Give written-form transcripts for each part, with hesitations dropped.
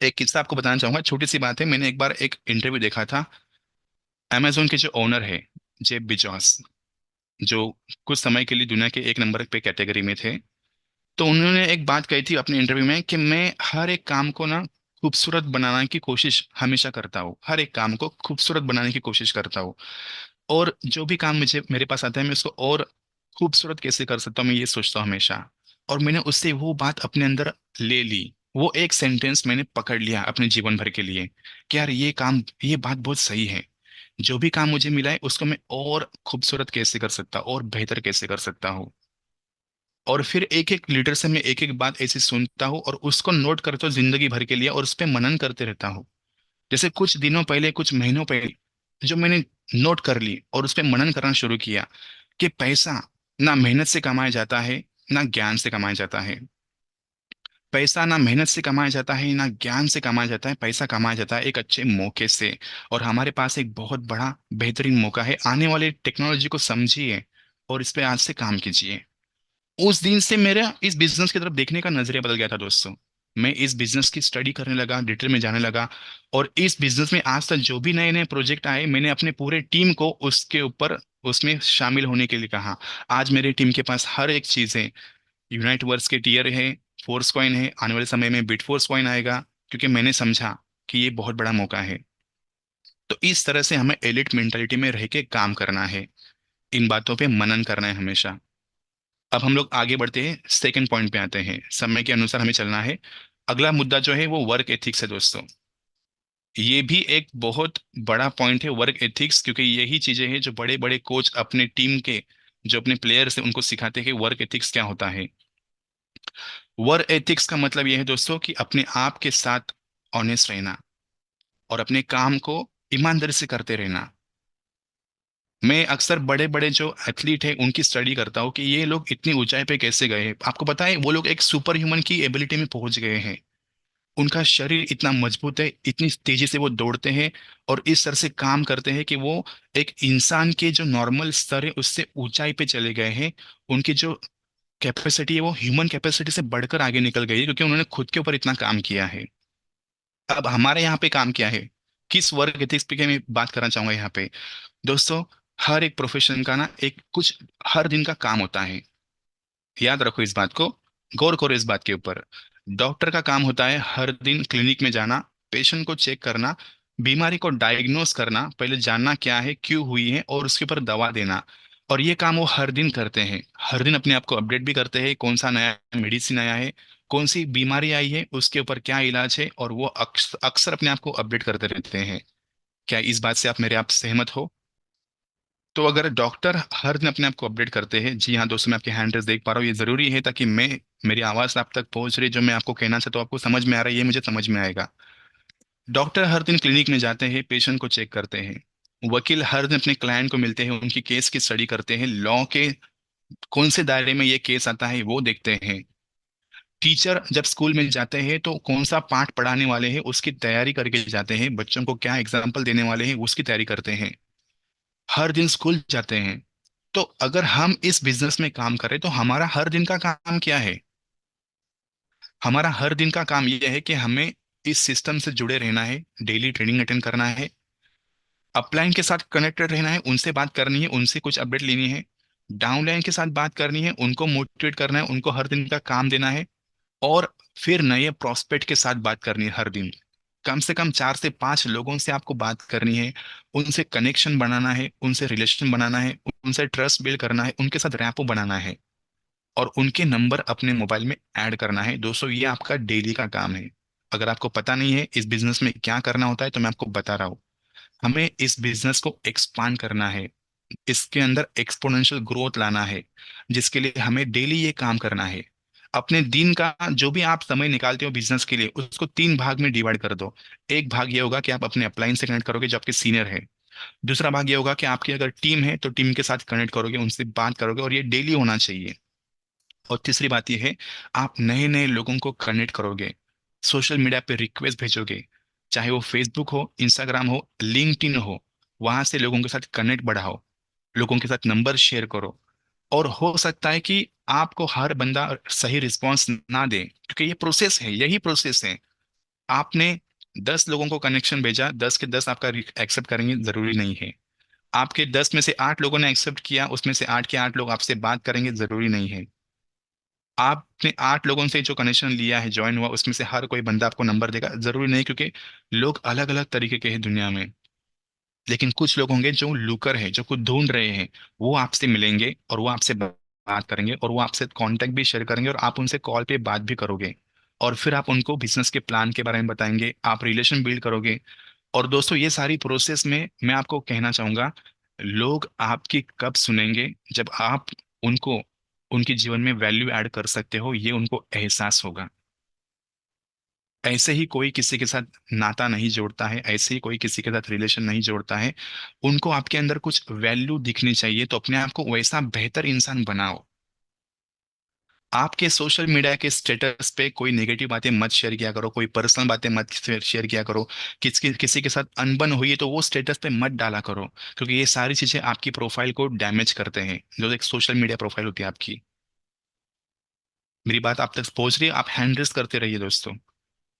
एक किस्सा आपको बताना चाहूंगा, छोटी सी बात है। मैंने एक बार एक इंटरव्यू देखा था। अमेजोन के जो ओनर है, जेफ बिजॉस, जो कुछ समय के लिए दुनिया के एक नंबर पे कैटेगरी में थे, तो उन्होंने एक बात कही थी अपने इंटरव्यू में कि मैं हर एक काम को ना खूबसूरत बनाने की कोशिश हमेशा करता हूँ, हर एक काम को खूबसूरत बनाने की कोशिश करता हूँ। और जो भी काम मुझे मेरे पास आता है, मैं उसको और खूबसूरत कैसे कर सकता हूँ, मैं ये सोचता हूँ हमेशा। और मैंने उससे वो बात अपने अंदर ले ली। वो एक सेंटेंस मैंने पकड़ लिया अपने जीवन भर के लिए कि यार ये काम, ये बात बहुत सही है। जो भी काम मुझे मिला है उसको मैं और खूबसूरत कैसे कर सकता हूँ और बेहतर कैसे कर सकता हूँ। और फिर एक एक लीडर से मैं एक एक बात ऐसी सुनता हूँ और उसको नोट करता हूँ जिंदगी भर के लिए, और उस पर मनन करते रहता हूँ। जैसे कुछ दिनों पहले, कुछ महीनों पहले, जो मैंने नोट कर ली और उस पर मनन करना शुरू किया कि पैसा ना मेहनत से कमाया जाता है, ना ज्ञान से कमाया जाता है। पैसा ना मेहनत से कमाया जाता है, ना ज्ञान से कमाया जाता है। पैसा कमाया जाता है एक अच्छे मौके से। और हमारे पास एक बहुत बड़ा बेहतरीन मौका है। आने वाले टेक्नोलॉजी को समझिए और इस पे आज से काम कीजिए। उस दिन से मेरा इस बिजनेस की तरफ देखने का नजरिया बदल गया था दोस्तों। मैं इस बिजनेस की स्टडी करने लगा, डिटेल में जाने लगा। और इस बिजनेस में आज तक जो भी नए नए प्रोजेक्ट आए, मैंने अपने पूरे टीम को उसके ऊपर उसमें शामिल होने के लिए कहा। आज मेरी टीम के पास हर एक चीज है। यूनाइट वर्स के टीयर है, फोर्स कॉइन है, आने वाले समय में बिट फोर्स कॉइन आएगा, क्योंकि मैंने समझा कि ये बहुत बड़ा मौका है। तो इस तरह से हमें एलिट मेंटालिटी में रह के काम करना है। इन बातों पे मनन करना है हमेशा। अब हम लोग आगे बढ़ते हैं, सेकंड पॉइंट पे आते हैं। समय के अनुसार हमें चलना है। अगला मुद्दा जो है वो वर्क एथिक्स है दोस्तों। ये भी एक बहुत बड़ा पॉइंट है, वर्क एथिक्स, क्योंकि यही चीजें हैं जो बड़े बड़े कोच अपने टीम के, जो अपने प्लेयर्स हैं, उनको सिखाते हैं कि वर्क एथिक्स क्या होता है। वर्क एथिक्स का मतलब यह है दोस्तों कि अपने आप के साथ ऑनेस्ट रहना और अपने काम को ईमानदारी से करते रहना। मैं अक्सर बड़े बड़े जो एथलीट हैं उनकी स्टडी करता हूँ कि ये लोग इतनी ऊंचाई पे कैसे गए हैं। आपको पता है, वो लोग एक सुपर ह्यूमन की एबिलिटी में पहुंच गए हैं। उनका शरीर इतना मजबूत है, इतनी तेजी से वो दौड़ते हैं और इस तरह से काम करते हैं कि वो एक इंसान के जो नॉर्मल स्तर है उससे ऊंचाई पे चले गए हैं। उनकी जो कैपेसिटी है वो ह्यूमन कैपेसिटी से बढ़कर आगे निकल गई है, क्योंकि उन्होंने खुद के ऊपर इतना काम किया है। अब हमारे यहाँ पे काम क्या है, किस वर्क एथिक्स पे मैं बात करना चाहूंगा यहाँ पे दोस्तों। हर एक प्रोफेशन का ना एक कुछ हर दिन का काम होता है। याद रखो इस बात को, गौर करो इस बात के ऊपर। डॉक्टर का काम होता है हर दिन क्लिनिक में जाना, पेशेंट को चेक करना, बीमारी को डायग्नोस करना, पहले जानना क्या है, क्यों हुई है, और उसके ऊपर दवा देना। और ये काम वो हर दिन करते हैं। हर दिन अपने आप को अपडेट भी करते हैं, कौन सा नया मेडिसिन आया है, कौन सी बीमारी आई है, उसके ऊपर क्या इलाज है, और वो अक्सर अपने आप को अपडेट करते रहते हैं। क्या इस बात से आप मेरे आप सहमत हो? तो अगर डॉक्टर हर दिन अपने आप को अपडेट करते हैं, जी हाँ दोस्तों, मैं आपके हैंड रेस देख पा रहा हूँ, ये जरूरी है ताकि मैं, मेरी आवाज आप तक पहुंच रही है, जो मैं आपको कहना चाहता हूँ आपको समझ में आ रहा है, ये मुझे समझ में आएगा। डॉक्टर हर दिन क्लिनिक में जाते हैं, पेशेंट को चेक करते हैं। वकील हर दिन अपने क्लाइंट को मिलते हैं, उनकी केस की स्टडी करते हैं, लॉ के कौन से दायरे में ये केस आता है वो देखते हैं। टीचर जब स्कूल में जाते हैं तो कौन सा पाठ पढ़ाने वाले हैं उसकी तैयारी करके जाते हैं, बच्चों को क्या एग्जाम्पल देने वाले हैं उसकी तैयारी करते हैं। हर दिन स्कूल जाते हैं। तो अगर हम इस बिजनेस में काम करें तो हमारा हर दिन का काम क्या है? हमारा हर दिन का काम यह है कि हमें इस सिस्टम से जुड़े रहना है, डेली ट्रेनिंग अटेंड करना है, अपलाइन के साथ कनेक्टेड रहना है, उनसे बात करनी है, उनसे कुछ अपडेट लेनी है, डाउनलाइन के साथ बात करनी है, उनको मोटिवेट करना है, उनको हर दिन का काम देना है, और फिर नए प्रोस्पेक्ट के साथ बात करनी है हर दिन। कम से कम 4 से 5 लोगों से आपको बात करनी है, उनसे कनेक्शन बनाना है, उनसे रिलेशन बनाना है, उनसे ट्रस्ट बिल्ड करना है, उनके साथ रैपो बनाना है, और उनके नंबर अपने मोबाइल में ऐड करना है। दोस्तों ये आपका डेली का काम है। अगर आपको पता नहीं है इस बिजनेस में क्या करना होता है तो मैं आपको बता रहा हूँ। हमें इस बिजनेस को एक्सपांड करना है, इसके अंदर एक्सपोनेंशियल ग्रोथ लाना है, जिसके लिए हमें डेली ये काम करना है। अपने दिन का जो भी आप समय निकालते हो बिजनेस के लिए, उसको 3 भाग में डिवाइड कर दो। एक भाग ये होगा कि आप अपने अपलाइन से कनेक्ट करोगे जो आपके सीनियर है। दूसरा भाग ये होगा कि आपकी अगर टीम है तो टीम के साथ कनेक्ट करोगे, उनसे बात करोगे, और ये डेली होना चाहिए। और तीसरी बात यह है, आप नए नए लोगों को कनेक्ट करोगे, सोशल मीडिया पे रिक्वेस्ट भेजोगे, चाहे वो फेसबुक हो, इंस्टाग्राम हो, लिंक्डइन हो। वहां से लोगों के साथ कनेक्ट बढ़ाओ, लोगों के साथ नंबर शेयर करो। और हो सकता है कि आपको हर बंदा सही रिस्पॉन्स ना दे, क्योंकि ये प्रोसेस है, यही प्रोसेस है। आपने 10 लोगों को कनेक्शन भेजा, 10 के 10 आपका एक्सेप्ट करेंगे जरूरी नहीं है। आपके 10 में से 8 लोगों ने एक्सेप्ट किया, उसमें से 8 के 8 लोग आपसे बात करेंगे जरूरी नहीं है। आपने 8 लोगों से जो कनेक्शन लिया है, ज्वाइन हुआ, उसमें से हर कोई बंदा आपको नंबर देगा जरूरी नहीं, क्योंकि लोग अलग अलग तरीके के हैं दुनिया में। लेकिन कुछ लोग होंगे जो लुकर है, जो कुछ ढूंढ रहे हैं, वो आपसे मिलेंगे और वो आपसे बात करेंगे और वो आपसे कांटेक्ट भी शेयर करेंगे और आप उनसे कॉल पे बात भी करोगे। और फिर आप उनको बिजनेस के प्लान के बारे में बताएंगे, आप रिलेशन बिल्ड करोगे। और दोस्तों, ये सारी प्रोसेस में मैं आपको कहना चाहूंगा, लोग आपकी कब सुनेंगे? जब आप उनको उनके जीवन में वैल्यू ऐड कर सकते हो, ये उनको एहसास होगा। ऐसे ही कोई किसी के साथ नाता नहीं जोड़ता है, ऐसे ही कोई किसी के साथ रिलेशन नहीं जोड़ता है। उनको आपके अंदर कुछ वैल्यू दिखनी चाहिए, तो अपने आप को वैसा बेहतर इंसान बनाओ। आपके सोशल मीडिया के स्टेटस पे कोई नेगेटिव बातें मत शेयर किया करो, कोई पर्सनल बातें मत शेयर किया करो। किसी के साथ अनबन हुई है तो वो स्टेटस पे मत डाला करो, क्योंकि ये सारी चीजें आपकी प्रोफाइल को डैमेज करते हैं, जो एक सोशल मीडिया प्रोफाइल होती है आपकी। मेरी बात आप तक पहुंच रही है? आप हैंड रेस करते रहिए दोस्तों,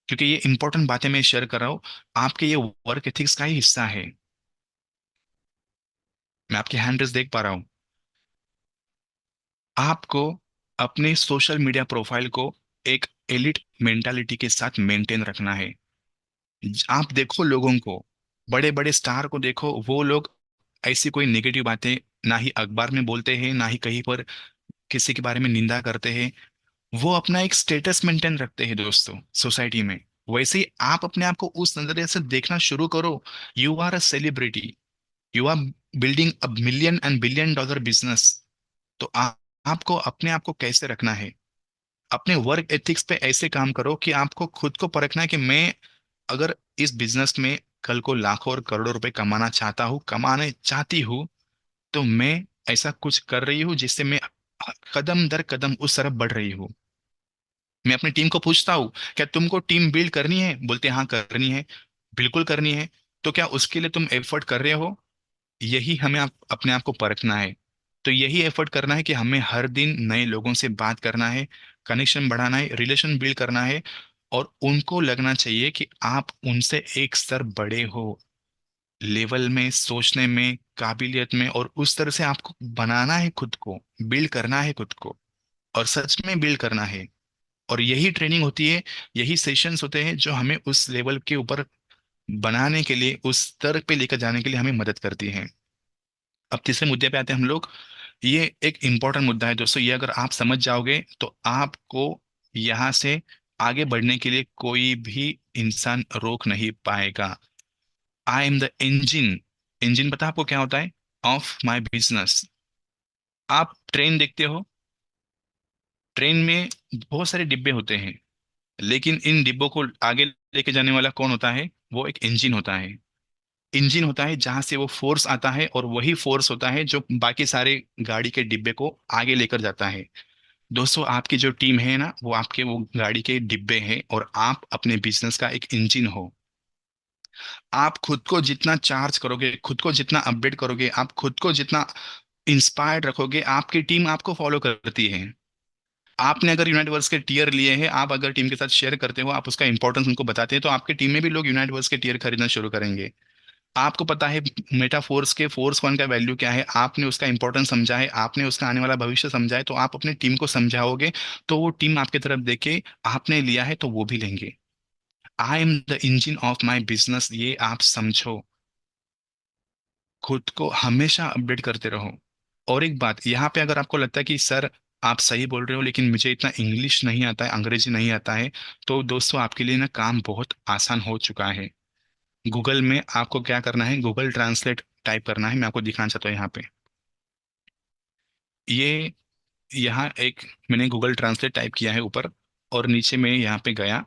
क्योंकि ये इंपॉर्टेंट बातें मैं शेयर कर रहा हूँ। आपके ये वर्क एथिक्स का ही हिस्सा है। मैं आपके हैंड रेस देख पा रहा हूँ। आपको अपने सोशल मीडिया प्रोफाइल को एक एलिट मेंटालिटी के साथ मेंटेन रखना है। आप देखो लोगों को, बड़े बड़े स्टार को देखो, वो लोग ऐसी कोई नेगेटिव बातें ना ही अखबार में बोलते हैं, ना ही कहीं पर किसी के बारे में निंदा करते हैं। वो अपना एक स्टेटस मेंटेन रखते हैं दोस्तों सोसाइटी में। वैसे ही आप अपने आप को उस नजरिए से देखना शुरू करो। You are a celebrity, you are building a million and billion dollar business. तो आपको अपने आप को कैसे रखना है? अपने वर्क एथिक्स पे ऐसे काम करो कि आपको खुद को परखना है कि मैं अगर इस बिजनेस में कल को लाखों और करोड़ों रुपए कमाना चाहता हूँ, कमाने चाहती हूँ, तो मैं ऐसा कुछ कर रही हूँ जिससे मैं कदम दर कदम उस तरफ बढ़ रही हूँ। मैं अपनी टीम को पूछता हूँ, क्या तुमको टीम बिल्ड करनी है? बोलते हैं हाँ करनी है। बिल्कुल करनी है। तो क्या उसके लिए तुम एफर्ट कर रहे हो? यही हमें अपने आप को परखना है। तो यही एफर्ट करना है कि हमें हर दिन नए लोगों से बात करना है, कनेक्शन बढ़ाना है, रिलेशन बिल्ड करना है। और उनको लगना चाहिए कि आप उनसे एक स्तर बड़े हो, लेवल में, सोचने में, काबिलियत में। और उस तरह से आपको बनाना है खुद को, बिल्ड करना है खुद को, और सच में बिल्ड करना है। और यही ट्रेनिंग होती है, यही सेशंस होते हैं जो हमें उस लेवल के ऊपर बनाने के लिए, उस स्तर पे लेकर जाने के लिए हमें मदद करती हैं। अब तीसरे मुद्दे पे आते हैं हम लोग। ये एक इंपॉर्टेंट मुद्दा है दोस्तों, ये अगर आप समझ जाओगे तो आपको यहाँ से आगे बढ़ने के लिए कोई भी इंसान रोक नहीं पाएगा। I am the engine. Engine पता है आपको क्या होता है? Of my business. आप ट्रेन देखते हो, ट्रेन में बहुत सारे डिब्बे होते हैं, लेकिन इन डिब्बों को आगे लेके जाने वाला कौन होता है? वो एक इंजन होता है। इंजन होता है जहां से वो फोर्स आता है, और वही फोर्स होता है जो बाकी सारे गाड़ी के डिब्बे को आगे लेकर जाता है। दोस्तों, आपकी जो टीम है ना, वो आपके वो गाड़ी के डिब्बे हैं, और आप अपने बिजनेस का एक इंजन हो। आप खुद को जितना चार्ज करोगे, खुद को जितना अपडेट करोगे, आप खुद को जितना इंस्पायर्ड रखोगे, आपकी टीम आपको फॉलो करती है। आपने अगर यूनाइटवर्स के टीयर लिए हैं, आप अगर टीम के साथ शेयर करते हो, आप उसका इंपॉर्टेंस उनको बताते हैं, तो आपकी टीम में भी लोग यूनाइटवर्स के टीयर खरीदना शुरू करेंगे। आपको पता है मेटाफोर्स के फोर्स वन का वैल्यू क्या है, आपने उसका इंपॉर्टेंस समझा है, आपने उसका आने वाला भविष्य समझा है, तो आप अपनी टीम को समझाओगे, तो वो टीम आपकी तरफ देखे, आपने लिया है तो वो भी लेंगे। I am the engine of my business, ये आप समझो। खुद को हमेशा अपडेट करते रहो। और एक बात यहाँ पे, अगर आपको लगता है कि सर आप सही बोल रहे हो लेकिन मुझे इतना इंग्लिश नहीं आता है, अंग्रेजी नहीं आता है, तो दोस्तों आपके लिए ना काम बहुत आसान हो चुका है। गूगल में आपको क्या करना है, गूगल ट्रांसलेट टाइप करना है। मैं आपको दिखाना चाहता हूँ यहाँ पे। ये यहाँ एक मैंने गूगल ट्रांसलेट टाइप किया है ऊपर, और नीचे में यहाँ पे गया,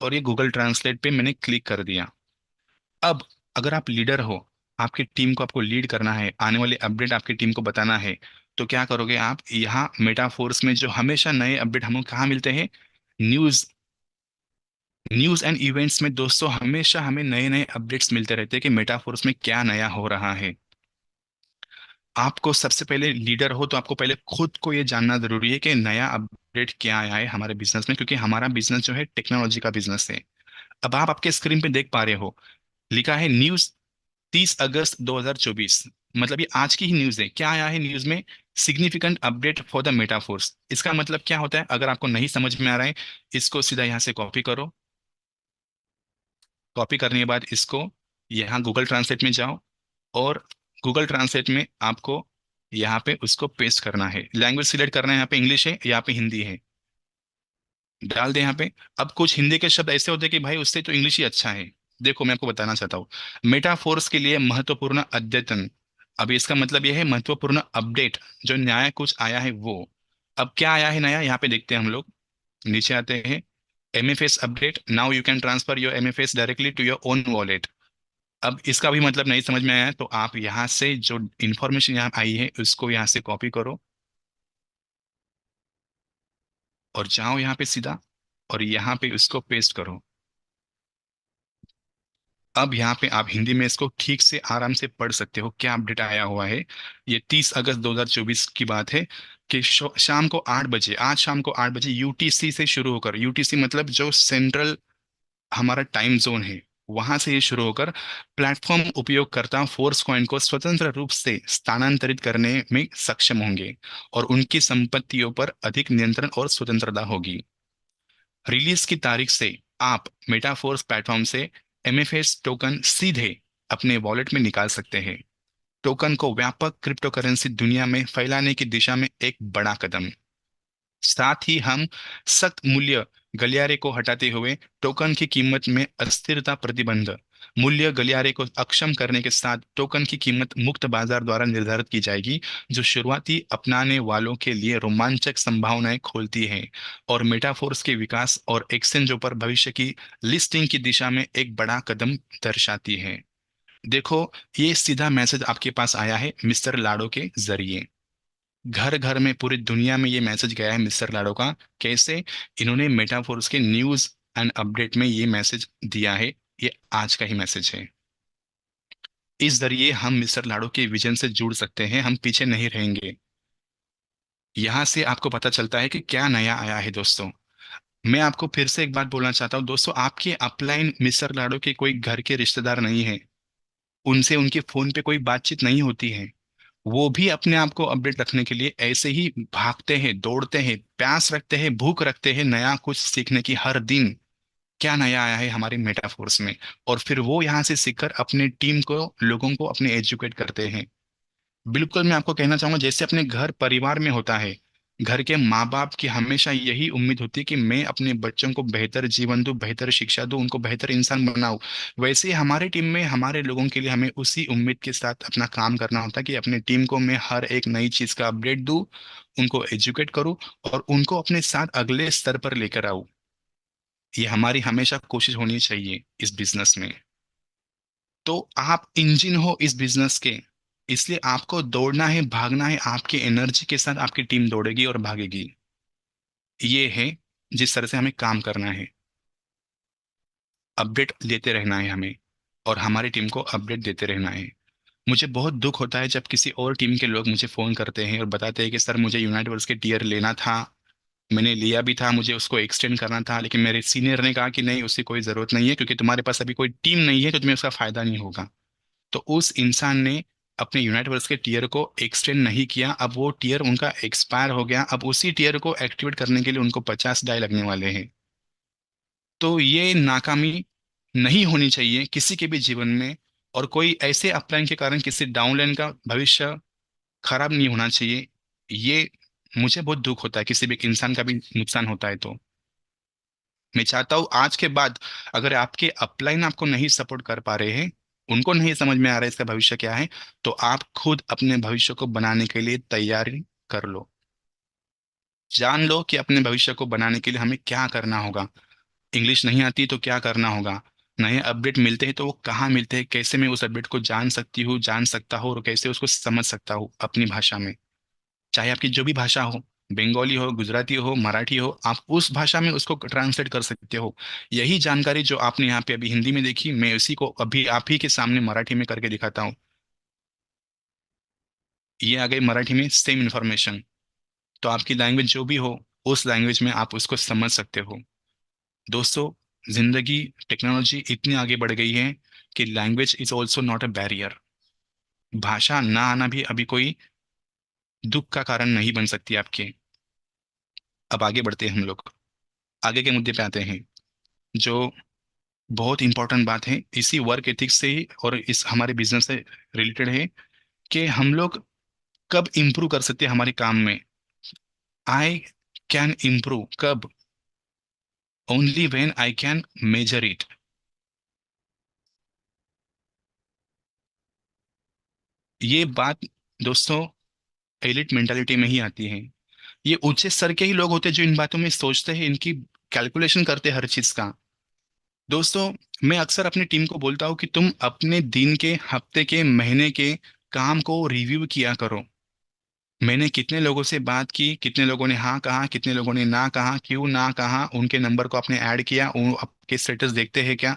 और ये गूगल ट्रांसलेट पे मैंने क्लिक कर दिया। अब अगर आप लीडर हो, आपकी टीम को आपको लीड करना है, आने वाले अपडेट आपकी टीम को बताना है, तो क्या करोगे आप? यहाँ मेटाफोर्स में जो हमेशा नए अपडेट हमें कहाँ मिलते हैं? न्यूज। न्यूज एंड इवेंट्स में दोस्तों हमेशा हमें नए नए अपडेट्स मिलते रहते हैं कि मेटाफोर्स में क्या नया हो रहा है। आपको सबसे पहले, लीडर हो तो आपको पहले खुद को ये जानना जरूरी है कि नया अपडेट क्या आया है हमारे बिजनेस में, क्योंकि हमारा बिजनेस जो है टेक्नोलॉजी का बिजनेस है। अब आप आपके स्क्रीन पे देख पा रहे हो, लिखा है न्यूज 30 अगस्त 2024। मतलब ये आज की ही न्यूज है। क्या आया है न्यूज में? Significant update for the Metaforce. इसका मतलब क्या होता है? अगर आपको नहीं समझ में आ रहा है, इसको सीधा यहाँ से कॉपी करो। कॉपी करने के बाद इसको यहाँ गूगल ट्रांसलेट में जाओ, और गूगल ट्रांसलेट में आपको यहाँ पे उसको पेस्ट करना है। लैंग्वेज सिलेक्ट करना है, यहाँ पे इंग्लिश है, यहाँ पे हिंदी है, डाल दे यहाँ पे। अब कुछ हिंदी के शब्द ऐसे होते हैं कि भाई उससे तो इंग्लिश ही अच्छा है। देखो मैं आपको बताना चाहता हूँ, मेटाफोर्स के लिए महत्वपूर्ण अद्यतन। अभी इसका मतलब यह है महत्वपूर्ण अपडेट, जो नया कुछ आया है वो। अब क्या आया है नया, यहाँ पे देखते हैं हम लोग। नीचे आते हैं, MFS update, now you can transfer your MFS directly to your own wallet. अब इसका भी मतलब नहीं समझ में आया, तो आप यहाँ से जो इन्फॉर्मेशन यहाँ आई है उसको यहाँ से कॉपी करो, और जाओ यहाँ पे सीधा, और यहाँ पे उसको पेस्ट करो। अब यहाँ पे आप हिंदी में इसको ठीक से आराम से पढ़ सकते हो, क्या अपडेट आया हुआ है। ये 30 अगस्त 2024 की बात है कि शाम को 8 बजे, आज शाम को 8 बजे UTC से शुरू होकर, UTC मतलब जो सेंट्रल हमारा टाइम जोन है, वहां से ये शुरू होकर प्लेटफॉर्म उपयोगकर्ता फोर्स कॉइन को स्वतंत्र रूप से स्थानांतरित करने में सक्षम होंगे, और उनकी संपत्तियों पर अधिक नियंत्रण और स्वतंत्रता होगी। रिलीज की तारीख से आप मेटाफोर्स प्लेटफॉर्म से MFS टोकन सीधे अपने वॉलेट में निकाल सकते हैं। टोकन को व्यापक क्रिप्टो करेंसी दुनिया में फैलाने की दिशा में एक बड़ा कदम। साथ ही हम सख्त मूल्य गलियारे को हटाते हुए टोकन की कीमत में अस्थिरता प्रतिबंध, मूल्य गलियारे को अक्षम करने के साथ टोकन की कीमत मुक्त बाजार द्वारा निर्धारित की जाएगी, जो शुरुआती अपनाने वालों के लिए रोमांचक संभावनाएं खोलती है, और मेटाफोर्स के विकास और एक्सचेंजों पर भविष्य की लिस्टिंग की दिशा में एक बड़ा कदम दर्शाती है। देखो, ये सीधा मैसेज आपके पास आया है मिस्टर लाडो के जरिए। घर घर में पूरी दुनिया में ये मैसेज गया है मिस्टर लाडो का। कैसे? इन्होंने मेटाफोर्स के न्यूज एंड अपडेट में ये मैसेज दिया है। ये आज का ही मैसेज है। इस जरिए हम मिस्टर लाडो के विजन से जुड़ सकते हैं, हम पीछे नहीं रहेंगे। यहाँ से आपको पता चलता है कि क्या नया आया है दोस्तों। मैं आपको फिर से एक बात बोलना चाहता हूँ दोस्तों, आपके अपलाइन मिस्टर लाडो के कोई घर के रिश्तेदार नहीं है, उनसे उनके फोन पे कोई बातचीत नहीं होती है। वो भी अपने आप को अपडेट रखने के लिए ऐसे ही भागते हैं, दौड़ते हैं, प्यास रखते हैं, भूख रखते हैं नया कुछ सीखने की हर दिन। क्या नया आया है हमारे मेटाफोर्स में, और फिर वो यहाँ से सीखकर अपने टीम को, लोगों को अपने एजुकेट करते हैं। बिल्कुल मैं आपको कहना चाहूंगा, जैसे अपने घर परिवार में होता है, घर के माँ बाप की हमेशा यही उम्मीद होती है कि मैं अपने बच्चों को बेहतर जीवन दूं, बेहतर शिक्षा दूं, उनको बेहतर इंसान बनाऊं। वैसे ही हमारे टीम में हमारे लोगों के लिए हमें उसी उम्मीद के साथ अपना काम करना होता है कि अपने टीम को मैं हर एक नई चीज का अपडेट दूं, उनको एजुकेट करूं, और उनको अपने साथ अगले स्तर पर लेकर आऊं। ये हमारी हमेशा कोशिश होनी चाहिए इस बिजनेस में। तो आप इंजन हो इस बिजनेस के, इसलिए आपको दौड़ना है, भागना है, आपकी एनर्जी के साथ आपकी टीम दौड़ेगी और भागेगी। ये है जिस तरह से हमें काम करना है। अपडेट लेते रहना है हमें, और हमारी टीम को अपडेट देते रहना है। मुझे बहुत दुख होता है जब किसी और टीम के लोग मुझे फोन करते हैं और बताते हैं कि सर मुझे यूनाइट के टीयर लेना था, मैंने लिया भी था, मुझे उसको एक्सटेंड करना था, लेकिन मेरे सीनियर ने कहा कि नहीं, उसकी कोई जरूरत नहीं है, क्योंकि तुम्हारे पास अभी कोई टीम नहीं है तो तुम्हें उसका फायदा नहीं होगा। तो उस इंसान ने अपने यूनाइट के टीयर को एक्सटेंड नहीं किया, अब वो टीयर उनका एक्सपायर हो गया, अब उसी टीयर को एक्टिवेट करने के लिए उनको 50 डाई लगने वाले हैं। तो ये नाकामी नहीं होनी चाहिए किसी के भी जीवन में, और कोई ऐसे अपलाइन के कारण किसी डाउनलाइन का भविष्य खराब नहीं होना चाहिए। ये मुझे बहुत दुख होता है, किसी भी इंसान का भी नुकसान होता है तो। मैं चाहता हूँ आज के बाद, अगर आपके अपलाइन आपको नहीं सपोर्ट कर पा रहे हैं, उनको नहीं समझ में आ रहा है इसका भविष्य क्या है, तो आप खुद अपने भविष्य को बनाने के लिए तैयारी कर लो। जान लो कि अपने भविष्य को बनाने के लिए हमें क्या करना होगा। इंग्लिश नहीं आती तो क्या करना होगा। नए अपडेट मिलते हैं तो वो कहाँ मिलते हैं, कैसे मैं उस अपडेट को जान सकती हूँ, जान सकता हूँ, और कैसे उसको समझ सकता हूँ अपनी भाषा में। चाहे आपकी जो भी भाषा हो, बंगाली हो, गुजराती हो, मराठी हो, आप उस भाषा में उसको ट्रांसलेट कर सकते हो। यही जानकारी जो आपने यहाँ पे अभी हिंदी में देखी, मैं उसी को अभी आप ही के सामने मराठी में करके दिखाता हूँ। ये आ गई मराठी में सेम इन्फॉर्मेशन। तो आपकी लैंग्वेज जो भी हो, उस लैंग्वेज में आप उसको समझ सकते हो। दोस्तों, जिंदगी, टेक्नोलॉजी इतनी आगे बढ़ गई है कि language is also not a barrier. भाषा ना आना भी अभी कोई दुख का कारण नहीं बन सकती आपके। अब आगे बढ़ते हैं हम लोग, आगे के मुद्दे पे आते हैं, जो बहुत इंपॉर्टेंट बात है इसी वर्क एथिक्स से ही और इस हमारे बिजनेस से रिलेटेड है, कि हम लोग कब इंप्रूव कर सकते हैं हमारे काम में। आई कैन इम्प्रूव कब? Only when I can measure it. ये बात दोस्तों एलिट मेंटालिटी में ही आती है। ये ऊंचे स्तर के ही लोग होते हैं जो इन बातों में सोचते हैं, इनकी कैलकुलेशन करते हैं हर चीज का। दोस्तों, मैं अक्सर अपनी टीम को बोलता हूँ कि तुम अपने दिन के, हफ्ते के, महीने के काम को रिव्यू किया करो। मैंने कितने लोगों से बात की, कितने लोगों ने हाँ कहा, कितने लोगों ने ना कहा, क्यों ना कहा, उनके नंबर को आपने ऐड किया, उन आपके स्टेटस देखते हैं क्या।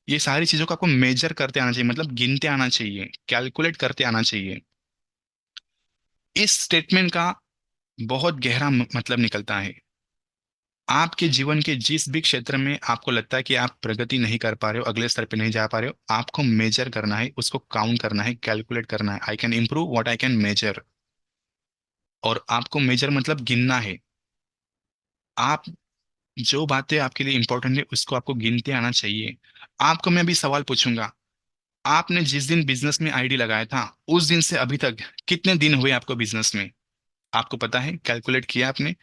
ये सारी चीजों को आपको मेजर करते आना चाहिए, मतलब गिनते आना चाहिए, कैलकुलेट करते आना चाहिए। इस स्टेटमेंट का बहुत गहरा मतलब निकलता है। आपके जीवन के जिस भी क्षेत्र में आपको लगता है कि आप प्रगति नहीं कर पा रहे हो, अगले स्तर पे नहीं जा पा रहे हो, आपको मेजर करना है, उसको काउंट करना है, कैलकुलेट करना है। I can improve what I can measure. और आपको मेजर मतलब गिनना है। आप जो बातें आपके लिए इंपॉर्टेंट है उसको आपको गिनते आना चाहिए। आपको मैं अभी सवाल पूछूंगा, आपने जिस दिन बिजनेस में आईडी लगाया था उस दिन से अभी तक कितने दिन हुए आपको बिजनेस में? आपको पता है? कैलकुलेट किया आपने?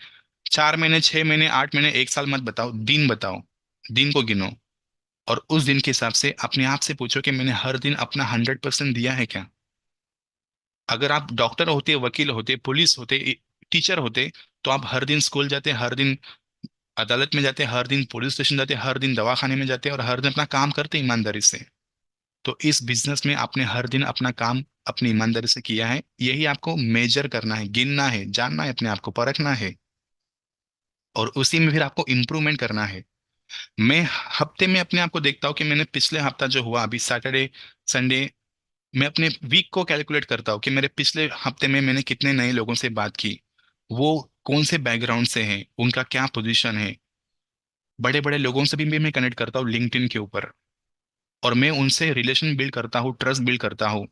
4 महीने, 6 महीने, 8 महीने, एक साल मत बताओ, दिन बताओ। दिन को गिनो। और उस दिन के हिसाब से अपने आप से पूछो कि मैंने हर दिन अपना 100% दिया है क्या। अगर आप डॉक्टर होते, वकील होते, पुलिस होते, टीचर होते, तो आप हर दिन स्कूल जाते, हर दिन अदालत में जाते, हर दिन पुलिस स्टेशन जाते, हर दिन दवाखाने में जाते और हर दिन अपना काम करते ईमानदारी से। तो इस बिजनेस में आपने हर दिन अपना काम अपनी ईमानदारी से किया है, यही आपको मेजर करना है, गिनना है, जानना है, अपने आप को परखना है। और उसी में फिर आपको इम्प्रूवमेंट करना है। मैं हफ्ते में अपने आप को देखता हूँ कि मैंने पिछले हफ्ता जो हुआ, अभी सैटरडे, संडे, मैं अपने वीक को कैलकुलेट करता हूँ कि मेरे पिछले हफ्ते में मैंने कितने नए लोगों से बात की, वो कौन से बैकग्राउंड से हैं, उनका क्या पोजीशन है। बड़े बड़े लोगों से भी मैं कनेक्ट करता हूँ लिंक्डइन के ऊपर, और मैं उनसे रिलेशन बिल्ड करता हूँ, ट्रस्ट बिल्ड करता हूँ।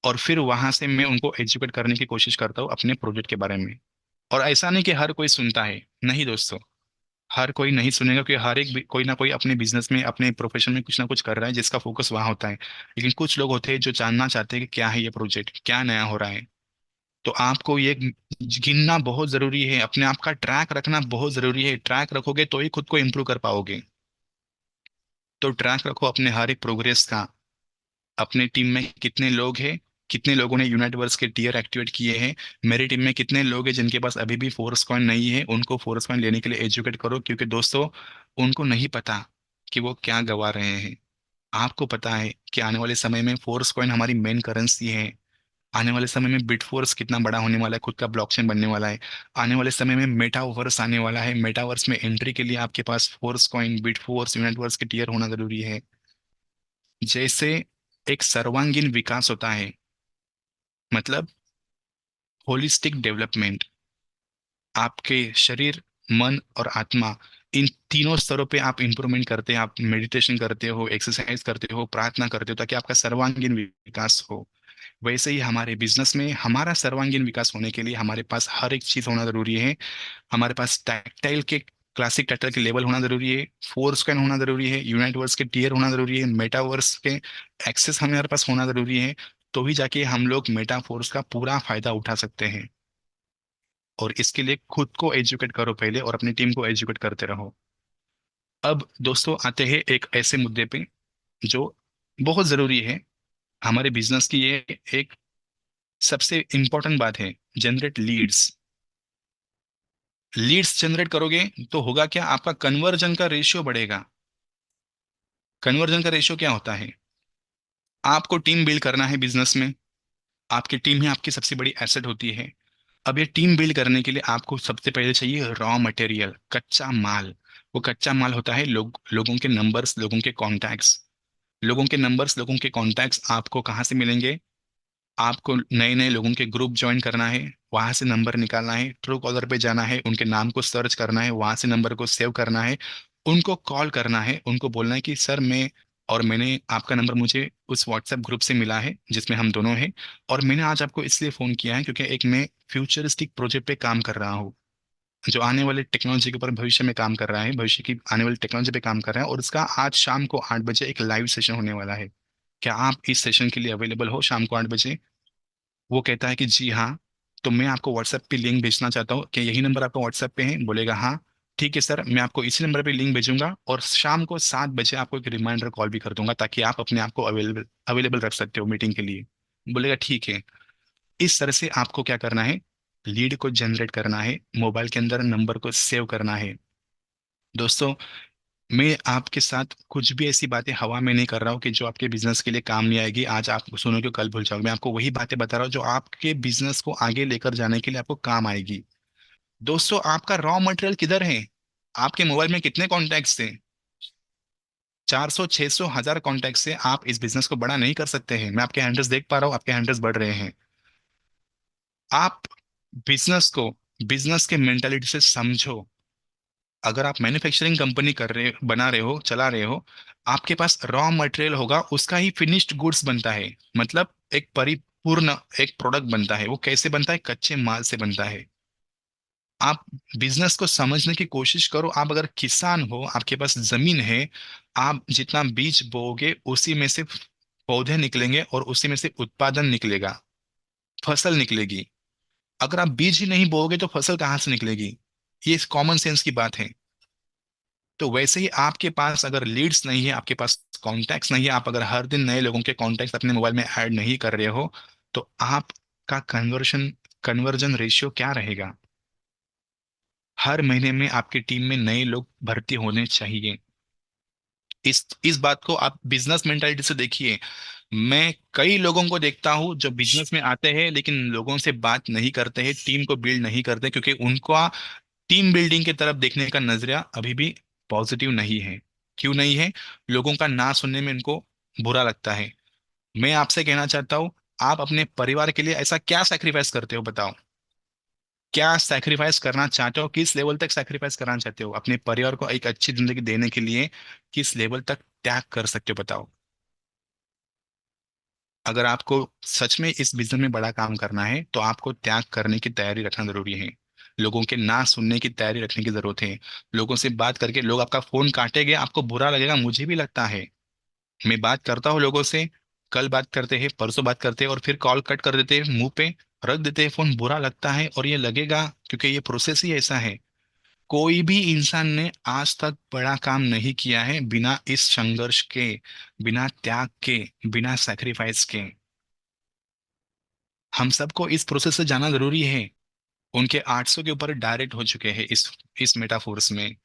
और फिर वहां से मैं उनको एजुकेट करने की कोशिश करता हूँ अपने प्रोजेक्ट के बारे में। और ऐसा नहीं कि हर कोई सुनता है, नहीं दोस्तों, हर कोई नहीं सुनेगा, क्योंकि हर एक कोई ना कोई अपने बिजनेस में, अपने प्रोफेशन में कुछ ना कुछ कर रहा है जिसका फोकस वहां होता है। लेकिन कुछ लोग होते हैं जो जानना चाहते हैं कि क्या है ये प्रोजेक्ट, क्या नया हो रहा है। तो आपको ये गिनना बहुत जरूरी है, अपने आप का ट्रैक रखना बहुत जरूरी है। ट्रैक रखोगे तो ही खुद को इम्प्रूव कर पाओगे। तो ट्रैक रखो अपने हर एक प्रोग्रेस का। अपने टीम में कितने लोग हैं, कितने लोगों ने यूनिटवर्स के टीयर एक्टिवेट किए हैं। मेरी टीम में कितने लोग हैं जिनके पास अभी भी फोर्स कॉइन नहीं है, उनको फोर्स कॉइन लेने के लिए एजुकेट करो, क्योंकि दोस्तों उनको नहीं पता कि वो क्या गवा रहे हैं। आपको पता है कि आने वाले समय में फोर्स कॉइन हमारी मेन करेंसी है। आने वाले समय में बिटफोर्स कितना बड़ा होने वाला है, खुद का ब्लॉकचेन बनने वाला है। आने वाले समय में मेटावर्स आने वाला है। मेटावर्स में एंट्री के लिए आपके पास फोर्स कॉइन, बिटफोर्स, यूनिटवर्स के टीयर होना जरूरी है। जैसे एक सर्वांगीण विकास होता है, मतलब होलिस्टिक डेवलपमेंट, आपके शरीर, मन और आत्मा, इन तीनों स्तरों पे आप इंप्रूवमेंट करते हैं। आप मेडिटेशन करते हो, एक्सरसाइज करते हो, प्रार्थना करते हो, ताकि आपका सर्वांगीण विकास हो। वैसे ही हमारे बिजनेस में हमारा सर्वांगीण विकास होने के लिए हमारे पास हर एक चीज होना जरूरी है। हमारे पास टैक्टाइल के, क्लासिक टैक्टाइल के लेवल होना जरूरी है, फोर स्क्वायर होना जरूरी है, यूनाइटवर्स के टीयर होना जरूरी है, मेटावर्स के एक्सेस हमारे पास होना जरूरी है। तो ही जाके हम लोग मेटाफोर्स का पूरा फायदा उठा सकते हैं। और इसके लिए खुद को एजुकेट करो पहले, और अपनी टीम को एजुकेट करते रहो। अब दोस्तों आते हैं एक ऐसे मुद्दे पे जो बहुत जरूरी है हमारे बिजनेस की। ये एक सबसे इंपॉर्टेंट बात है, जनरेट लीड्स। लीड्स जनरेट करोगे तो होगा क्या, आपका कन्वर्जन का रेशियो बढ़ेगा। कन्वर्जन का रेशियो क्या होता है? आपको टीम बिल्ड करना है बिजनेस में, आपकी टीम ही आपकी सबसे बड़ी एसेट होती है। अब ये टीम बिल्ड करने के लिए आपको सबसे पहले चाहिए रॉ मटेरियल, कच्चा माल। वो कच्चा माल होता है लोगों के नंबर्स, लोगों के कॉन्टैक्ट्स। लोगों के नंबर्स, लोगों के कॉन्टैक्ट्स आपको कहाँ से मिलेंगे? आपको नए नए लोगों के ग्रुप ज्वाइन करना है, वहां से नंबर निकालना है, ट्रू कॉलर पे जाना है, उनके नाम को सर्च करना है, वहां से नंबर को सेव करना है, उनको कॉल करना है, उनको बोलना है कि सर मैं, और मैंने आपका नंबर मुझे उस व्हाट्सएप ग्रुप से मिला है जिसमें हम दोनों हैं, और मैंने आज आपको इसलिए फ़ोन किया है क्योंकि एक मैं फ्यूचरिस्टिक प्रोजेक्ट पे काम कर रहा हूँ, जो आने वाले टेक्नोलॉजी के ऊपर भविष्य में काम कर रहा है, भविष्य की आने वाली टेक्नोलॉजी पे काम कर रहा है, और इसका आज शाम को 8 बजे एक लाइव सेशन होने वाला है। क्या आप इस सेशन के लिए अवेलेबल हो शाम को 8 बजे? वो कहता है कि जी हाँ। तो मैं आपको व्हाट्सएप पे लिंक भेजना चाहता हूँ, कि यही नंबर आपका व्हाट्सएप पे है? बोलेगा हाँ। ठीक है सर, मैं आपको इसी नंबर पे लिंक भेजूंगा, और शाम को 7 बजे आपको एक रिमाइंडर कॉल भी कर दूंगा, ताकि आप अपने आप को अवेलेबल अवेलेबल रख सकते हो मीटिंग के लिए। बोलेगा ठीक है। इस तरह से आपको क्या करना है, लीड को जनरेट करना है, मोबाइल के अंदर नंबर को सेव करना है। दोस्तों, मैं आपके साथ कुछ भी ऐसी बातें हवा में नहीं कर रहा हूँ कि जो आपके बिजनेस के लिए काम नहीं आएगी, आज आप सुनोगे कल भूल जाओगे। मैं आपको वही बातें बता रहा हूँ जो आपके बिजनेस को आगे लेकर जाने के लिए आपको काम आएगी। दोस्तों, आपका रॉ मटेरियल किधर है? आपके मोबाइल में कितने कॉन्टैक्ट्स थे? 400, 600, 1000 कॉन्टैक्ट से आप इस बिजनेस को बड़ा नहीं कर सकते हैं। मैं आपके हैंडल्स देख पा रहा हूँ, आपके हैंडल्स बढ़ रहे हैं। आप बिजनेस को बिजनेस के मेंटालिटी से समझो। अगर आप मैन्युफैक्चरिंग कंपनी कर रहे बना रहे हो, चला रहे हो, आपके पास रॉ मटेरियल होगा, उसका ही फिनिश्ड गुड्स बनता है। मतलब एक परिपूर्ण एक प्रोडक्ट बनता है। वो कैसे बनता है? कच्चे माल से बनता है। आप बिजनेस को समझने की कोशिश करो। आप अगर किसान हो, आपके पास जमीन है, आप जितना बीज बोओगे उसी में से पौधे निकलेंगे, और उसी में से उत्पादन निकलेगा, फसल निकलेगी। अगर आप बीज ही नहीं बोओगे तो फसल कहाँ से निकलेगी? ये कॉमन सेंस की बात है। तो वैसे ही आपके पास अगर लीड्स नहीं है, आपके पास कॉन्टैक्ट्स नहीं है, आप अगर हर दिन नए लोगों के कॉन्टैक्ट्स अपने मोबाइल में ऐड नहीं कर रहे हो, तो आपका कन्वर्जन रेशियो क्या रहेगा? हर महीने में आपकी टीम में नए लोग भर्ती होने चाहिए। इस बात को आप बिजनेस मेंटालिटी से देखिए। मैं कई लोगों को देखता हूं जो बिजनेस में आते हैं लेकिन लोगों से बात नहीं करते हैं, टीम को बिल्ड नहीं करते, क्योंकि उनका टीम बिल्डिंग की तरफ देखने का नजरिया अभी भी पॉजिटिव नहीं है। क्यों नहीं है? लोगों का ना सुनने में उनको बुरा लगता है। मैं आपसे कहना चाहता हूँ, आप अपने परिवार के लिए ऐसा क्या सैक्रिफाइस करते हो, बताओ। क्या सैक्रिफाइस करना चाहते हो? किस लेवल तक सैक्रिफाइस करना चाहते हो अपने परिवार को एक अच्छी जिंदगी देने के लिए? किस लेवल तक त्याग कर सकते हो, बताओ। अगर आपको सच में इस बिजनेस में बड़ा काम करना है तो आपको त्याग करने की तैयारी रखना जरूरी है। लोगों के ना सुनने की तैयारी रखने की जरूरत है। लोगों से बात करके लोग आपका फोन काटेंगे, आपको बुरा लगेगा, मुझे भी लगता है। मैं बात करता हूँ लोगों से, कल बात करते हैं, परसों बात करते हैं, और फिर कॉल कट कर देते हैं, मुंह पे रख देते हैं फोन। बुरा लगता है, और ये लगेगा, क्योंकि ये प्रोसेस ही ऐसा है। कोई भी इंसान ने आज तक बड़ा काम नहीं किया है बिना इस संघर्ष के, बिना त्याग के, बिना सैक्रिफाइस के। हम सबको इस प्रोसेस से जाना जरूरी है। उनके 800 के ऊपर डायरेक्ट हो चुके हैं इस मेटाफोर्स में।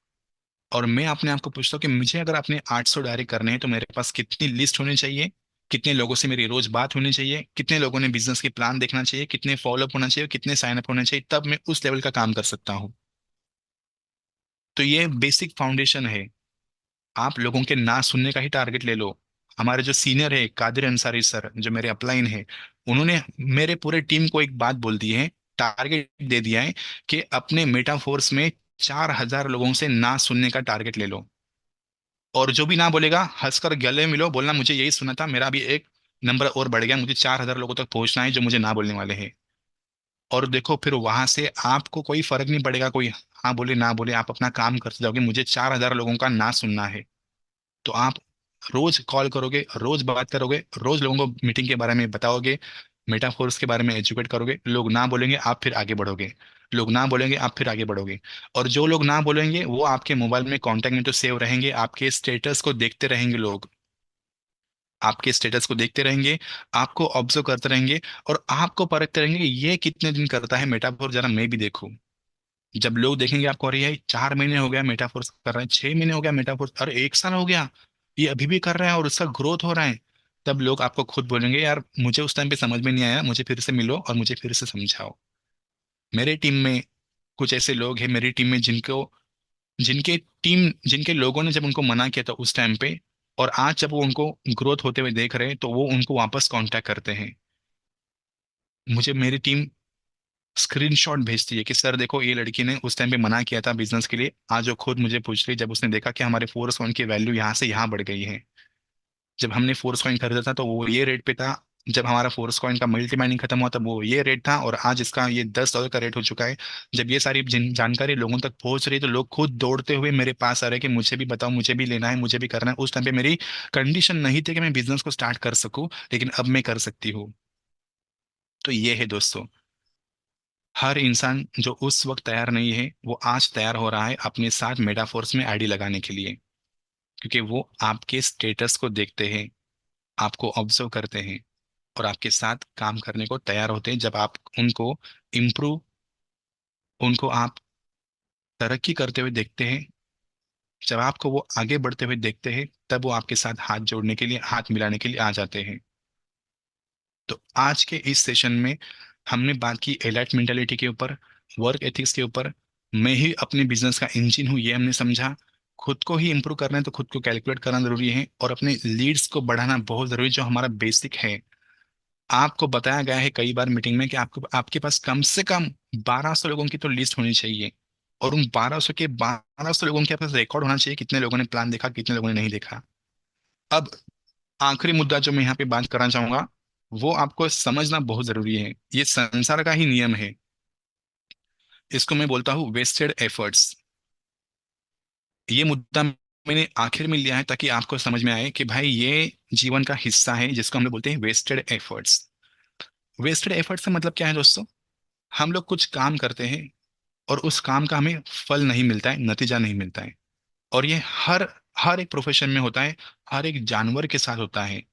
और मैं अपने आप को पूछता हूँ कि मुझे अगर अपने 800 डायरेक्ट करने हैं तो मेरे पास कितनी लिस्ट होनी चाहिए, कितने लोगों से मेरी रोज बात होनी चाहिए, कितने लोगों ने बिजनेस की प्लान देखना चाहिए, कितने फॉलोअप होना चाहिए, कितने साइन अप होने चाहिए, तब मैं उस लेवल का काम कर सकता हूँ। तो ये बेसिक फाउंडेशन है। आप लोगों के ना सुनने का ही टारगेट ले लो। हमारे जो सीनियर है कादिर अंसारी सर, जो मेरे अपलाइन है, उन्होंने मेरे पूरे टीम को एक बात बोल दी है, टारगेट दे दिया है, कि अपने मेटाफोर्स में 4000 लोगों से ना सुनने का टारगेट ले लो। और जो भी ना बोलेगा, हंसकर गले मिलो, बोलना मुझे यही सुना था, मेरा भी एक नंबर और बढ़ गया, मुझे 4000 लोगों तक पहुंचना है जो मुझे ना बोलने वाले हैं। और देखो, फिर वहां से आपको कोई फर्क नहीं पड़ेगा, कोई हाँ बोले ना बोले, आप अपना काम करते जाओगे। मुझे 4000 लोगों का ना सुनना है। तो आप रोज कॉल करोगे, रोज बात करोगे, रोज लोगों को मीटिंग के बारे में बताओगे, मेटाफोर्स के बारे में एजुकेट करोगे। लोग ना बोलेंगे, आप फिर आगे बढ़ोगे। लोग ना बोलेंगे, आप फिर आगे बढ़ोगे। और जो लोग ना बोलेंगे वो आपके मोबाइल में कांटेक्ट में तो सेव रहेंगे, आपके स्टेटस को देखते रहेंगे लोग, आपके स्टेटस को देखते रहेंगे, आपको ऑब्जर्व करते रहेंगे, और आपको परखते रहेंगे ये कितने दिन करता है मेटाफोर, जरा मैं भी देखूं। जब लोग देखेंगे आपको, अरे यार 4 महीने हो गया मेटाफोर्स कर रहे हैं, 6 महीने हो गया मेटाफोर्स, अरे 1 साल हो गया, ये अभी भी कर रहे हैं और उसका ग्रोथ हो रहा है, तब लोग आपको खुद बोलेंगे, यार मुझे उस टाइम पे समझ में नहीं आया, मुझे फिर से मिलो और मुझे फिर से समझाओ। मेरे टीम में कुछ ऐसे लोग हैं, मेरी टीम में जिनके लोगों ने जब उनको मना किया था उस टाइम पे, और आज जब वो उनको ग्रोथ होते हुए देख रहे हैं, तो वो उनको वापस कांटेक्ट करते हैं। मुझे मेरी टीम स्क्रीनशॉट भेजती है कि सर देखो ये लड़की ने उस टाइम पे मना किया था बिजनेस के लिए, आज वो खुद मुझे पूछ रही है जब उसने देखा कि हमारे फोर्स कॉइन की वैल्यू यहाँ से यहाँ बढ़ गई है। जब हमने फोर्स कॉइन खरीदा था तो वो ये रेट पे था, जब हमारा फोर्स कॉइन का मल्टी माइनिंग खत्म हुआ तब वो ये रेट था, और आज इसका ये $10 का रेट हो चुका है। जब ये सारी जानकारी लोगों तक पहुंच रही है तो लोग खुद दौड़ते हुए मेरे पास आ रहे हैं कि मुझे भी बताओ, मुझे भी लेना है, मुझे भी करना है। उस टाइम पे मेरी कंडीशन नहीं थी कि मैं बिजनेस को स्टार्ट कर सकूं, लेकिन अब मैं कर सकती हूँ। तो ये है दोस्तों, हर इंसान जो उस वक्त तैयार नहीं है वो आज तैयार हो रहा है अपने साथ मेटाफोर्स में आईडी लगाने के लिए, क्योंकि वो आपके स्टेटस को देखते हैं, आपको ऑब्जर्व करते हैं, और आपके साथ काम करने को तैयार होते हैं। जब आप उनको इम्प्रूव, उनको आप तरक्की करते हुए देखते हैं, जब आपको वो आगे बढ़ते हुए देखते हैं, तब वो आपके साथ हाथ जोड़ने के लिए, हाथ मिलाने के लिए आ जाते हैं। तो आज के इस सेशन में हमने बात की एलाइट मेंटेलिटी के ऊपर, वर्क एथिक्स के ऊपर। मैं ही अपने बिजनेस का इंजन हूँ ये हमने समझा। खुद को ही इंप्रूव करना है तो खुद को कैलकुलेट करना जरूरी है, और अपने लीड्स को बढ़ाना बहुत जरूरी है, जो हमारा बेसिक है। आपको बताया गया है कई बार मीटिंग में कि आपको, आपके पास कम से कम 1200 लोगों की तो लिस्ट होनी चाहिए, और उन 1200 लोगों के पास रिकॉर्ड होना चाहिए कितने लोगों ने प्लान देखा, कितने लोगों ने नहीं देखा। अब आखिरी मुद्दा जो मैं यहाँ पे बात करना चाहूंगा, वो आपको समझना बहुत जरूरी है, ये संसार का ही नियम है। इसको मैं बोलता हूँ वेस्टेड एफर्ट्स। ये मुद्दा मैंने आखिर में लिया है ताकि आपको समझ में आए कि भाई ये जीवन का हिस्सा है जिसको हम लोग बोलते हैं वेस्टेड एफर्ट्स। वेस्टेड एफर्ट्स का मतलब क्या है दोस्तों? हम लोग कुछ काम करते हैं और उस काम का हमें फल नहीं मिलता है, नतीजा नहीं मिलता है। और ये हर हर एक प्रोफेशन में होता है, हर एक जानवर के साथ होता है।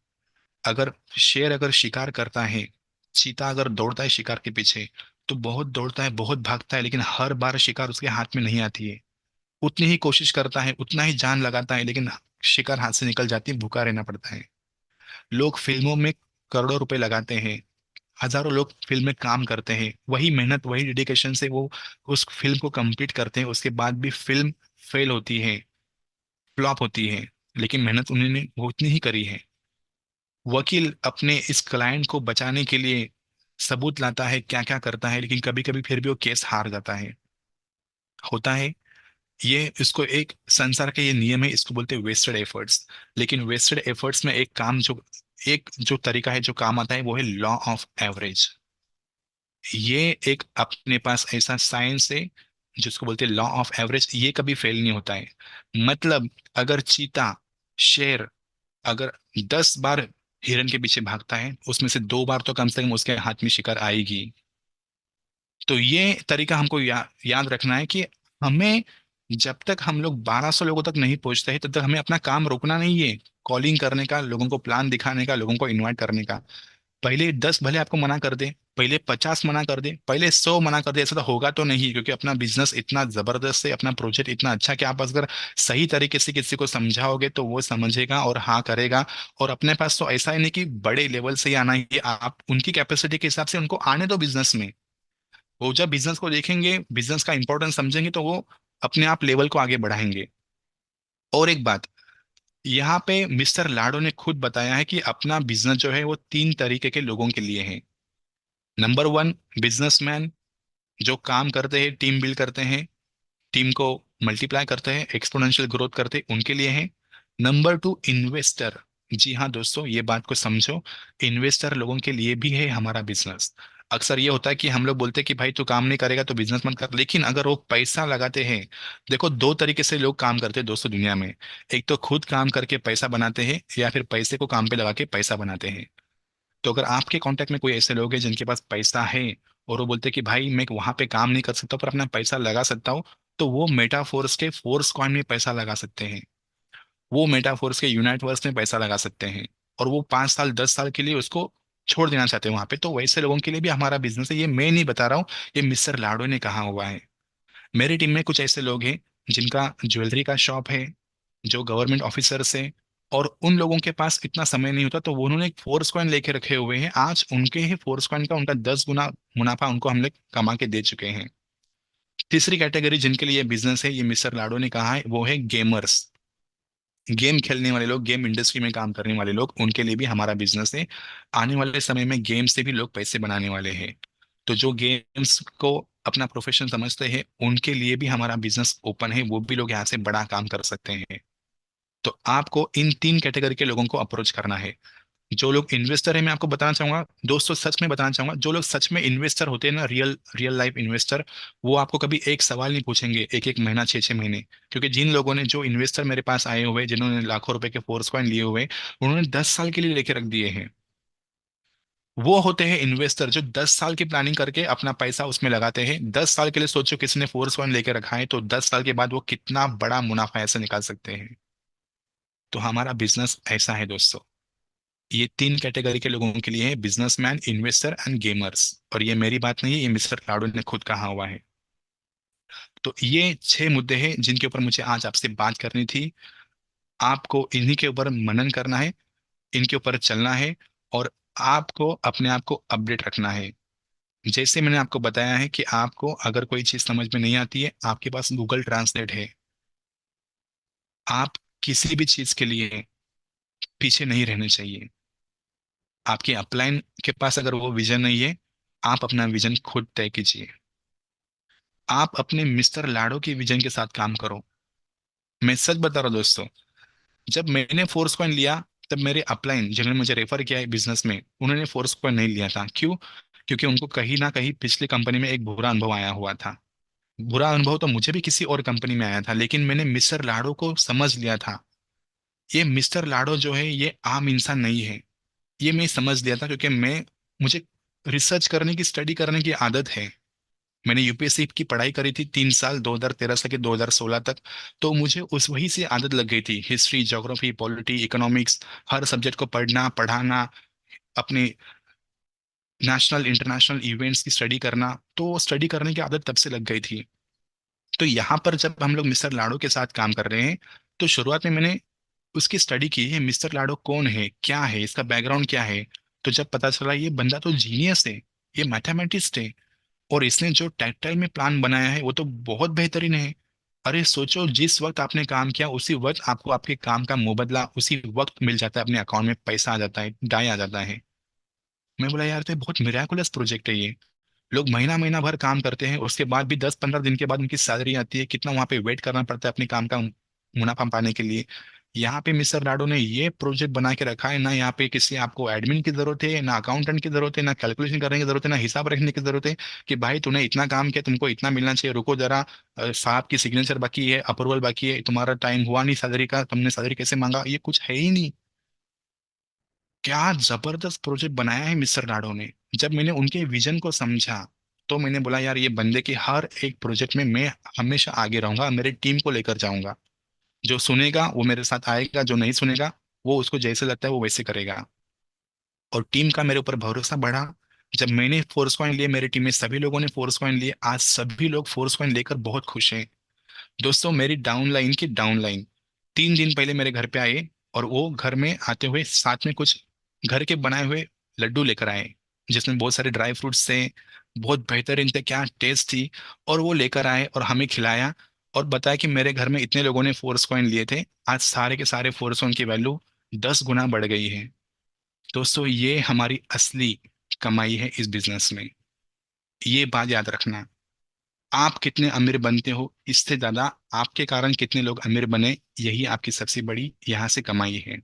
अगर शेर अगर शिकार करता है, चीता अगर दौड़ता है शिकार के पीछे, तो बहुत दौड़ता है, बहुत भागता है, लेकिन हर बार शिकार उसके हाथ में नहीं आती है। उतनी ही कोशिश करता है, उतना ही जान लगाता है, लेकिन शिकार हाथ से निकल जाती है, भूखा रहना पड़ता है। लोग फिल्मों में करोड़ों रुपए लगाते हैं, हजारों लोग फिल्म में काम करते हैं, वही मेहनत वही डेडिकेशन से वो उस फिल्म को कंप्लीट करते हैं, उसके बाद भी फिल्म फेल होती है, फ्लॉप होती है, लेकिन मेहनत उन्होंने वो उतनी ही करी है। वकील अपने इस क्लाइंट को बचाने के लिए सबूत लाता है, क्या क्या करता है, लेकिन कभी कभी फिर भी वो केस हार जाता है, होता है। ये इसको एक संसार का ये नियम है, इसको बोलते हैं वेस्टेड एफर्ट्स। लेकिन वेस्टेड एफर्ट्स में एक काम जो, एक जो तरीका है जो काम आता है वो है लॉ ऑफ एवरेज। ये एक अपने पास ऐसा साइंस है जिसको बोलते हैं लॉ ऑफ एवरेज, ये कभी फेल नहीं होता है। मतलब अगर चीता, शेर अगर 10 बार हिरन के पीछे भागता है, उसमें से 2 बार तो कम से कम उसके हाथ में शिकार आएगी। तो ये तरीका हमको याद रखना है कि हमें, जब तक हम लोग 1200 लोगों तक नहीं पहुंचते हैं तब तक हमें अपना काम रोकना नहीं है। कॉलिंग करने का, लोगों को प्लान दिखाने का, लोगों को इनवाइट करने का। पहले 10 भले आपको मना कर दे, पहले 50 मना कर दे, पहले 100 मना कर दे, ऐसा तो होगा तो नहीं, क्योंकि अपना बिजनेस इतना जबरदस्त है, अपना प्रोजेक्ट इतना अच्छा कि आप अगर सही तरीके से किसी को समझाओगे तो वो समझेगा और हाँ करेगा। और अपने पास तो ऐसा ही नहीं कि बड़े लेवल से ही आना है, ये आप उनकी कैपेसिटी के हिसाब से उनको आने दो बिजनेस में। वो जब बिजनेस को देखेंगे, बिजनेस का इंपॉर्टेंस समझेंगे, तो वो अपने आप लेवल को आगे बढ़ाएंगे। और एक बात, यहाँ पे मिस्टर लाडो ने खुद बताया है कि अपना बिजनेस जो है वो 3 तरीके के लोगों के लिए है। नंबर 1, बिजनेसमैन, जो काम करते हैं, टीम बिल्ड करते हैं, टीम को मल्टीप्लाई करते हैं, एक्सपोनेंशियल ग्रोथ करते हैं, उनके लिए है। Number 2, investor. जी हाँ दोस्तों, ये बात को समझो, इन्वेस्टर लोगों के लिए भी है हमारा बिजनेस। अक्सर ये होता है कि हम लोग बोलते हैं कि भाई तू काम नहीं करेगा तो बिजनेस मत कर, लेकिन अगर वो पैसा लगाते हैं। देखो, 2 तरीके से लोग काम करते हैं दोस्तों दुनिया में। एक तो खुद काम करके पैसा बनाते हैं, या फिर पैसे को काम पे लगा के पैसा बनाते हैं। तो अगर आपके कांटेक्ट में कोई ऐसे लोग हैं जिनके पास पैसा है, और वो बोलते हैं कि भाई मैं वहां पे काम नहीं कर सकता पर अपना पैसा लगा सकता हूँ, तो वो मेटाफोर्स के फोर्स कॉइन में पैसा लगा सकते हैं, वो मेटाफोर्स के यूनाइटवर्स में पैसा लगा सकते हैं, और वो 5 साल 10 साल के लिए उसको छोड़ देना चाहते हैं वहां पे। तो वैसे लोगों के लिए भी हमारा बिजनेस है, ये मैं नहीं बता रहा हूँ, ये मिस्टर लाडो ने कहा हुआ है। मेरी टीम में कुछ ऐसे लोग हैं जिनका ज्वेलरी का शॉप है, जो गवर्नमेंट ऑफिसर्स हैं, और उन लोगों के पास इतना समय नहीं होता, तो वो उन्होंने एक फोर्स कॉइन लेके रखे हुए हैं। आज उनके ही फोर्स कॉइन का उनका 10 गुना मुनाफा उनको हम लोग कमा के दे चुके हैं। तीसरी कैटेगरी जिनके लिए बिजनेस है, ये मिस्टर लाडो ने कहा है, वो है गेमर्स। गेम खेलने वाले लोग, गेम इंडस्ट्री में काम करने वाले लोग, उनके लिए भी हमारा बिजनेस है। आने वाले समय में गेम से भी लोग पैसे बनाने वाले हैं। तो जो गेम्स को अपना प्रोफेशन समझते हैं उनके लिए भी हमारा बिजनेस ओपन है, वो भी लोग यहाँ से बड़ा काम कर सकते हैं। तो आपको इन 3 कैटेगरी के लोगों को अप्रोच करना है। जो लोग इन्वेस्टर है, मैं आपको बताना चाहूंगा दोस्तों, सच में बताना चाहूंगा, जो लोग सच में इन्वेस्टर होते हैं ना, रियल रियल लाइफ इन्वेस्टर, वो आपको कभी एक सवाल नहीं पूछेंगे एक एक महीना, 6 6 महीने। क्योंकि जिन लोगों ने, जो इन्वेस्टर मेरे पास आए हुए, जिन्होंने लाखों रुपए के फोर्स कॉइन लिए हुए, उन्होंने 10 साल के लिए लेके रख दिए हैं। वो होते हैं इन्वेस्टर जो 10 साल की प्लानिंग करके अपना पैसा उसमें लगाते हैं। 10 साल के लिए सोचो किसी ने फोर्स कॉइन लेके रखा है, तो 10 साल के बाद वो कितना बड़ा मुनाफा ऐसे निकाल सकते हैं। तो हमारा बिजनेस ऐसा है दोस्तों। ये 3 कैटेगरी के लोगों के लिए है, बिजनेसमैन, इन्वेस्टर एंड गेमर्स। और ये मेरी बात नहीं है, ये मिस्टर लाडो ने खुद कहा हुआ है। तो ये 6 मुद्दे हैं जिनके ऊपर मुझे आज आपसे बात करनी थी। आपको इन्हीं के ऊपर मनन करना है, इनके ऊपर चलना है, और आपको अपने आप को अपडेट रखना है। जैसे मैंने आपको बताया है कि आपको अगर कोई चीज समझ में नहीं आती है, आपके पास गूगल ट्रांसलेट है। आप किसी भी चीज के लिए पीछे नहीं रहने चाहिए। आपके अपलाइन के पास अगर वो विजन नहीं है, आप अपना विजन खुद तय कीजिए। आप अपने मिस्टर लाडो की विजन के साथ काम करो। मैं सच बता रहा हूँ दोस्तों, जब मैंने फोर्स कॉइन लिया, तब मेरे अपलाइन जिन्होंने मुझे रेफर किया है बिजनेस में, उन्होंने फोर्स कॉइन नहीं लिया था। क्यों? क्योंकि उनको कहीं ना कहीं पिछली कंपनी में एक बुरा अनुभव आया हुआ था। बुरा अनुभव तो मुझे भी किसी और कंपनी में आया था, लेकिन मैंने मिस्टर लाडो को समझ लिया था। ये मिस्टर लाडो जो है, ये आम इंसान नहीं है। ये मैं समझ लिया था, क्योंकि मुझे रिसर्च करने की, स्टडी करने की आदत है। मैंने यूपीएससी की पढ़ाई करी थी 3 साल, 2013 से के 2016 तक। तो मुझे उस वही से आदत लग गई थी, हिस्ट्री, ज्योग्राफी, पॉलिटी, इकोनॉमिक्स, हर सब्जेक्ट को पढ़ना, पढ़ाना, अपने नेशनल इंटरनेशनल इवेंट्स की स्टडी करना। तो स्टडी करने की आदत तब से लग गई थी। तो यहाँ पर जब हम लोग मिस्टर लाडो के साथ काम कर रहे हैं, तो शुरुआत में मैंने उसकी स्टडी की है, मिस्टर लाडो कौन है, क्या है, इसका बैकग्राउंड क्या है। तो जब पता चला ये बंदा तो जीनियस है, ये मैथमेटिस्ट है, और इसने जो टैक्टाइल में प्लान बनाया है वो तो बहुत बेहतरीन है। अरे सोचो, जिस वक्त आपने काम किया उसी वक्त आपको आपके काम का मुबदला उसी वक्त मिल जाता है, अपने अकाउंट में पैसा आ जाता है, डाई आ जाता है। मैं बोला यार, तो ये बहुत मिराकुलस प्रोजेक्ट है ये। लोग महीना महीना भर काम करते हैं, उसके बाद भी 10 15 दिन के बाद उनकी सैलरी आती है। कितना वहां पे वेट करना पड़ता है अपने काम का मुनाफा पाने के लिए। यहाँ पे मिस्टर राडो ने ये प्रोजेक्ट बना के रखा है ना, यहाँ पे किसी आपको एडमिन की जरूरत है, ना अकाउंटेंट की जरूरत है, ना कैलकुलेशन करने की जरूरत है, ना हिसाब रखने की जरूरत है कि भाई तूने इतना काम किया, तुमको इतना मिलना चाहिए, रुको जरा, साहब की सिग्नेचर बाकी है, अप्रूवल बाकी है, तुम्हारा टाइम हुआ नहीं सैलरी का, तुमने सैलरी कैसे मांगा, ये कुछ है ही नहीं। क्या जबरदस्त प्रोजेक्ट बनाया है मिस्टर राडो ने। जब मैंने उनके विजन को समझा, तो मैंने बोला यार, ये बंदे के हर एक प्रोजेक्ट में मैं हमेशा आगे रहूंगा, मेरे टीम को लेकर जाऊंगा। जो सुनेगा वो मेरे साथ आएगा, जो नहीं सुनेगा वो उसको जैसे लगता है वो वैसे करेगा। और टीम का मेरे ऊपर भरोसा बढ़ा। जब मैंने फोर्स कॉइन लिए, मेरी टीम में सभी लोगों ने फोर्स कॉइन लिए, आज सभी लोग फोर्स कॉइन लेकर बहुत खुश हैं। दोस्तों, मेरी डाउनलाइन की डाउनलाइन 3 दिन पहले मेरे घर पे आए, और वो घर में आते हुए साथ में कुछ घर के बनाए हुए लड्डू लेकर आए, जिसमें बहुत सारे ड्राई फ्रूट्स थे, बहुत बेहतरीन थे, क्या टेस्ट थी। और वो लेकर आए और हमें खिलाया, और बताया कि मेरे घर में इतने लोगों ने फोर्स कॉइन लिए थे, आज सारे के सारे फोर्स कॉइन की वैल्यू 10 गुना बढ़ गई है। दोस्तों, ये हमारी असली कमाई है इस बिजनेस में। ये बात याद रखना। आप कितने अमीर बनते हो, इससे ज्यादा आपके कारण कितने लोग अमीर बने, यही आपकी सबसे बड़ी यहाँ से कमाई है।